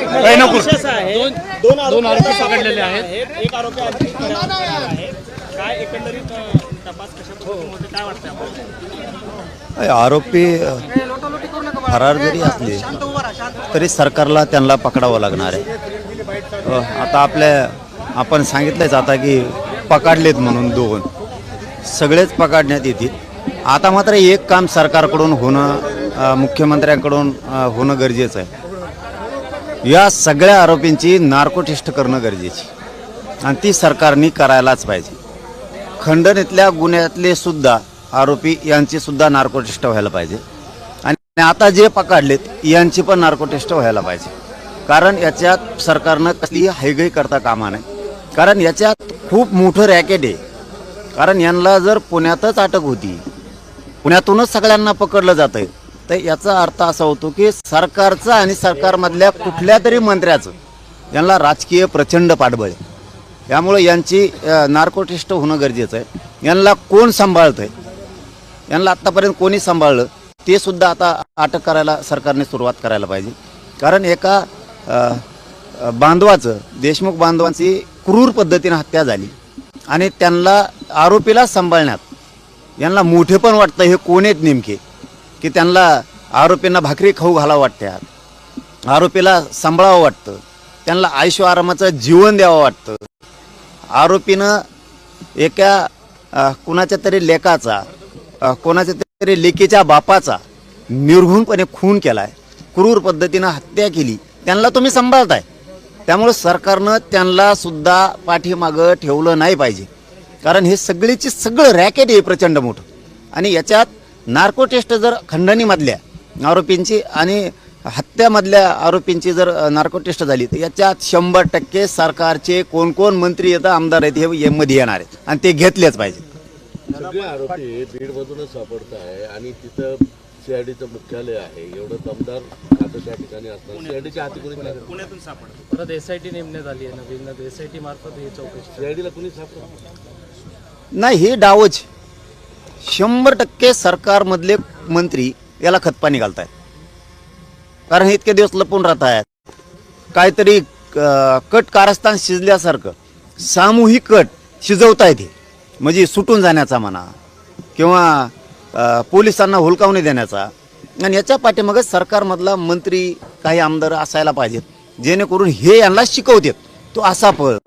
विशेष आहे दोन आरोपी पकडलेले आहेत, एक आरोपी आहे. काय एकंदरीत तपास कशा पद्धतीने होते काय वाटतं आपल्याला? आरोपी फरार जरी असले तरी सरकारला त्यांना पकडावं लागणार आहे. आता आपण सांगितलंच आता की पकडलेत म्हणून 2 सगळेच पकडण्यात येतील. आता मात्र एक काम सरकारकडून होणं, मुख्यमंत्र्यांकडून होणं गरजेचं आहे. या सगळ्या आरोपींची नार्को टेस्ट करणं गरजेची आणि ती सरकारने करायलाच पाहिजे. खंडन इथल्या गुन्ह्यातले सुद्धा आरोपी यांची सुद्धा नार्को टेस्ट व्हायला पाहिजे आणि आता जे पकडलेत यांची पण नार्को टेस्ट व्हायला पाहिजे. कारण याच्यात सरकारनं कसलीही हैगई करता कामा नये. कारण याच्यात खूप मोठं रॅकेट आहे. कारण यांना जर पुण्यातच अटक होती, पुण्यातूनच सगळ्यांना पकडलं जातं आहे, तर याचा अर्थ असा होतो की सरकारचं आणि सरकारमधल्या कुठल्या तरी मंत्र्याचं यांना राजकीय प्रचंड पाठबळ आहे. त्यामुळे यांची नार्को टेस्ट होणं गरजेचं आहे. यांना कोण सांभाळतं आहे, यांना आत्तापर्यंत कोणी सांभाळलं ते सुद्धा आता अटक करायला सरकारने सुरुवात करायला पाहिजे. कारण एका बांधवाचं, देशमुख बांधवांची क्रूर पद्धतीने हत्या झाली आणि त्यांना आरोपीला सांभाळण्यात यांना मोठे पण वाटतं हे कोण आहेत नेमके, की त्यांना आरोपींना भाकरी खाऊ घालावं वाटतात, आरोपीला सांभाळावं वाटतं, त्यांना आयुष्य आरामाचं जीवन द्यावं वाटतं. आरोपीनं एका कुणाच्या तरी लेकाचा, कोणाच्या तरी लेकीच्या बापाचा निर्घृणपणे खून केला आहे, क्रूर पद्धतीनं हत्या केली, त्यांना तुम्ही सांभाळताय. त्यामुळे सरकारनं त्यांना सुद्धा पाठीमागं ठेवलं नाही पाहिजे. कारण हे सगळं रॅकेट आहे प्रचंड मोठं. आणि याच्यात नार्को टेस्ट जर खंडणीमधल्या आरोपींची आणि हत्यामधल्या आरोपींची जर नार्को टेस्ट झाली तर याच्यात 100% सरकारचे कोण मंत्री येतं, आमदार आहेत हे मध्ये येणार आहेत आणि ते घेतलेच पाहिजे. सगळे आरोपी बीडमधूनच सापडत आहे आणि तिथं सीआयडीचं मुख्यालय आहे. एवढं दमदार खातं त्या ठिकाणी असतं. सीआयडीच्या हाती कोणी पुण्यातून सापडलं. परत SIT नेमण्यात आली आहे नवीन. SIT मार्फत ही चौकशी. सीआयडीला कोणी सापडत नाही, हे डावच 100% सरकारमधले मंत्री याला खतपाणी घालतायत. कारण हे इतके दिवस लपून राहत आहेत. काहीतरी कट कारस्थान शिजल्यासारखं सामूहिक कट शिजवतायत हे, म्हणजे सुटून जाण्याचा म्हणा किंवा पोलिसांना हुलकावणी देण्याचा. आणि याच्या पाठीमागे सरकारमधला मंत्री, काही आमदार असायला पाहिजेत, जेणेकरून हे यांना शिकवतात, तू असा पळ,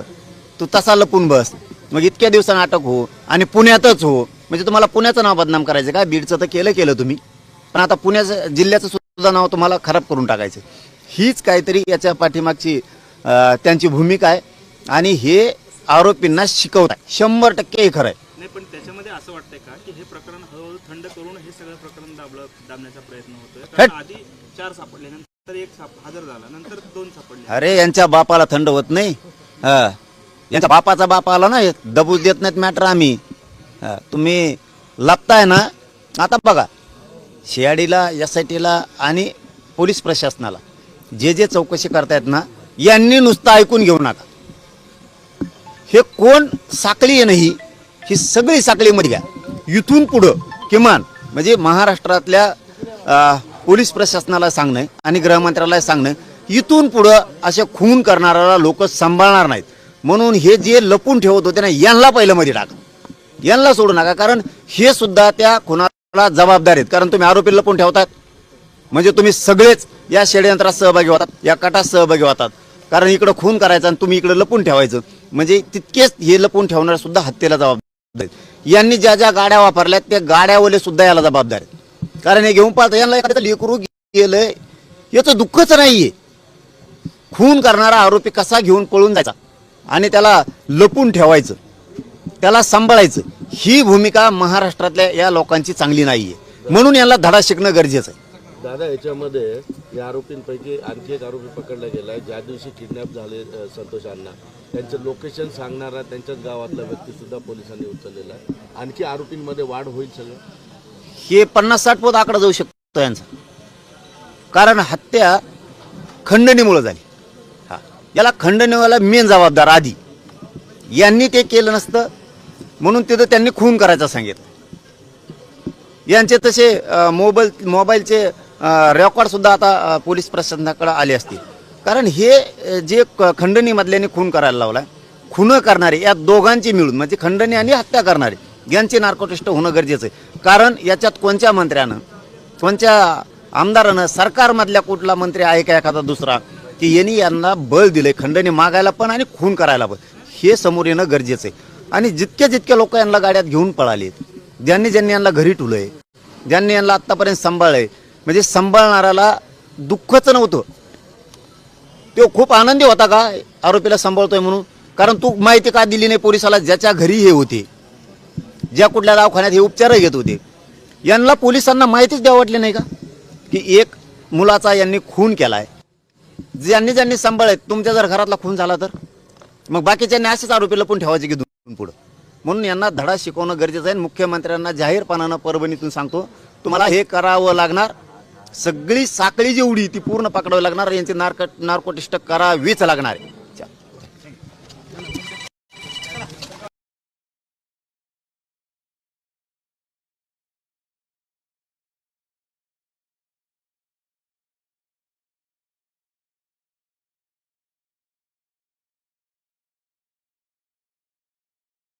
तू तसा लपून बस, मग इतक्या दिवसांना अटक हो आणि पुण्यातच हो. म्हणजे तुम्हाला पुण्याचं नाव बदनाम करायचं का? बीडचं तर केलं तुम्ही, पण आता पुण्याचं जिल्ह्याचं सुद्धा नाव तुम्हाला खराब करून टाकायचं. हीच काहीतरी याच्या पाठीमागची त्यांची भूमिका आहे आणि हे आरोपींना शिकवत आहे. 100% हे खरं आहे. नाही, पण त्याच्यामध्ये असं वाटतंय का की हे प्रकरण हळूहळू थंड करून हे सगळं प्रकरण दाबण्याचा प्रयत्न होतोय? कारण आधी 4 सापडले, नंतर 1 हजर झाला, नंतर 2 सापडले. अरे यांच्या बापाला थंड होत नाही. यांच्या बापाचा बाप आला ना, दबूच देत नाहीत मॅटर आम्ही. तुम्ही लपताय ना. आता बघा, सीआयडीला, SITला आणि पोलीस प्रशासनाला जे चौकशी करतायत ना, यांनी नुसतं ऐकून घेऊ नका. हे कोण साखळी आहे नाही, ही सगळी साखळीमध्ये घ्या. इथून पुढं किमान म्हणजे महाराष्ट्रातल्या पोलीस प्रशासनाला सांगणं आणि गृहमंत्र्याला सांगणं, इथून पुढं असे खून करणाऱ्याला लोक सांभाळणार नाहीत. म्हणून हे जे लपून ठेवत होते ना, यांना पहिलं मध्ये टाका, यांना सोडू नका. कारण हे सुद्धा त्या खुनाला जबाबदार आहेत. कारण तुम्ही आरोपी लपून ठेवतात म्हणजे तुम्ही सगळेच या षडयंत्रात सहभागी होतात, या कटात सहभागी होतात. कारण इकडं खून करायचं आणि तुम्ही इकडं लपून ठेवायचं, म्हणजे तितकेच हे लपून ठेवणारे सुद्धा हत्येला जबाबदार आहेत. यांनी ज्या ज्या गाड्या वापरल्यात त्या गाड्यावाले सुद्धा याला जबाबदार आहेत. कारण हे घेऊन पाहतं, यांना एखादं लेकरू गेलंय याचं दुःखच नाहीये. खून करणारा आरोपी कसा घेऊन पळून जायचा आणि त्याला लपून ठेवायचं, त्याला सांभाळायचं, ही भूमिका महाराष्ट्रातल्या या लोकांची चांगली नाहीये. म्हणून यांना धडा शिकणं गरजेचं आहे. दादा, याच्यामध्ये या आरोपींपैकी आणखी एक आरोपी पकडला गेला आहे. ज्या दिवशी किडनॅप झाले संतोष अण्णा, त्यांचं लोकेशन सांगणारा त्यांच्याच गावातला व्यक्ती सुद्धा पोलिसांनी उचललेला आहे. आणखी आरोपींमध्ये वाढ होईल सगळं. हे 50-60 पोत आकडा जाऊ शकतो यांचा. कारण हत्या खंडणीमुळे झाली. याला खंडणीवाला मेन जबाबदार आधी, यांनी ते केलं नसतं म्हणून तिथं त्यांनी खून करायचं सांगितलं. यांचे तसे मोबाईलचे रेकॉर्ड सुद्धा आता पोलीस प्रशासनाकडे आले असतील. कारण हे जे खंडणीमधल्याने खून करायला लावला, खून करणारे या दोघांची मिळून म्हणजे खंडणी आणि हत्या करणारे यांचे नार्कोटिस्ट होणं गरजेचं आहे. कारण याच्यात कोणत्या मंत्र्यानं, कोणत्या आमदारानं, सरकारमधल्या कुठला मंत्री आहे का एखादा दुसरा की यांनी यांना बळ दिले खंडणी मागायला पण आणि खून करायला पण, हे समोर येणं गरजेचं आहे. आणि जितके लोक यांना गाड्यात घेऊन पळालेत, ज्यांनी यांना घरी ठुलंय, ज्यांनी यांना आत्तापर्यंत सांभाळलंय, म्हणजे सांभाळणाऱ्याला दुःखच नव्हतं. तो खूप आनंदी होता का आरोपीला सांभाळतोय म्हणून? कारण तू माहिती का दिली नाही पोलिसाला, ज्याच्या घरी हे होते, ज्या कुठल्या दवाखान्यात हे उपचार घेत होते, यांना पोलिसांना माहितीच द्यावं वाटली नाही का की एक मुलाचा यांनी खून केलाय. ज्यांनी सांभाळत, तुमच्या जर घरातला खून झाला तर मग बाकीच्यांनी असेच आरोपीला पण ठेवायचे की दोन पुढं. म्हणून यांना धडा शिकवणं गरजेचं आहे. मुख्यमंत्र्यांना जाहीरपणानं परभणीतून सांगतो, तुम्हाला हे करावं लागणार. सगळी साखळी जेवढी ती पूर्ण पकडावी लागणार. यांची नार्कोटिस्ट करावीच लागणार आहे.